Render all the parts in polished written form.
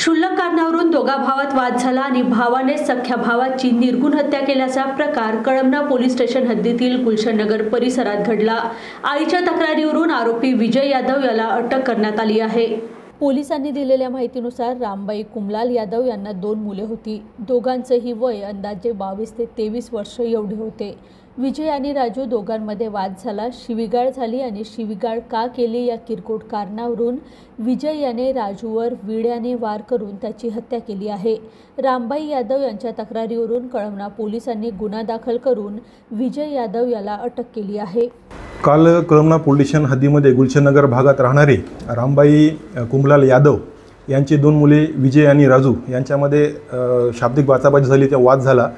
क्षुल्लक कारणावरून दोघा भावात वाद झाला आणि भावाने सख्या भावाची निर्घृण हत्या केल्याचा प्रकार कळमना पोलीस स्टेशन हद्दीतील गुलशन नगर परिसरात घडला। आईच्या तक्रारीवरून आरोपी विजय यादव याला अटक करण्यात आली आहे। पोलिसांनी दिलेल्या माहितीनुसार रामबाई कुमलाल यादव यांना 2 मुले होती। दोघांचेही वय अंदाजे 22 ते 23 वर्ष एवढे होते। विजय आणि राजू दोघांमध्ये वाद झाला, शिवीगाळ झाली आणि शिवीगाळ का केली या किरकोळ कारणावरून विजय याने राजूवर विड्याने वार करून त्याची हत्या केली आहे। रामबाई यादव यांच्या तक्रारीवरून कळमना पोलिसांनी गुन्हा दाखल करून विजय यादव याला अटक केली आहे। काल कळमना पोलीस स्टेशन हद्दीमध्ये गुलशन नगर भागात राहणारे रामबाई कुमलाल यादव यांची 2 मुले विजय आणि राजू यांच्यामध्ये शाब्दिक बाचाबाची झाली, त्या वाद झाला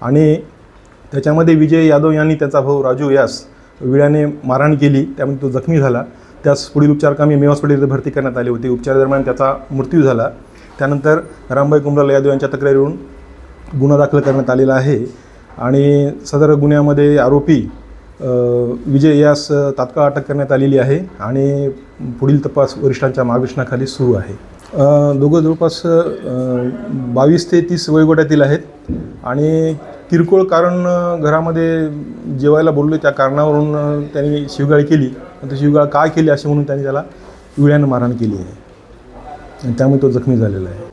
आणि त्याच्यामध्ये विजय यादव यांनी त्याचा भाऊ राजू यास विळ्याने मारहाण केली, त्यामुळे तो जखमी झाला। त्यास पुढील उपचारकामी मे हॉस्पिटलमध्ये भरती करण्यात आले होते। उपचारादरम्यान त्याचा मृत्यू झाला। त्यानंतर रामबाई कुमलाल यादव यांच्या तक्रारीवरून गुन्हा दाखल करण्यात आलेला आहे आणि सदर गुन्ह्यामध्ये आरोपी विजय यास तात्काळ अटक करण्यात आलेली आहे आणि पुढील तपास वरिष्ठांच्या मार्गदर्शनाखाली सुरू आहे। दोघं जवळपास 22 ते 30 वयोगटातील आहेत आणि किरकोळ कारण घरामध्ये जेवायला बोलले त्या कारणावरून त्यांनी शिवगाळ केली। ती शिवगाळ का केली असे म्हणून त्यांनी त्याला विळ्याने मारहाण केली आहे आणि त्यामुळे तो जखमी झालेला आहे।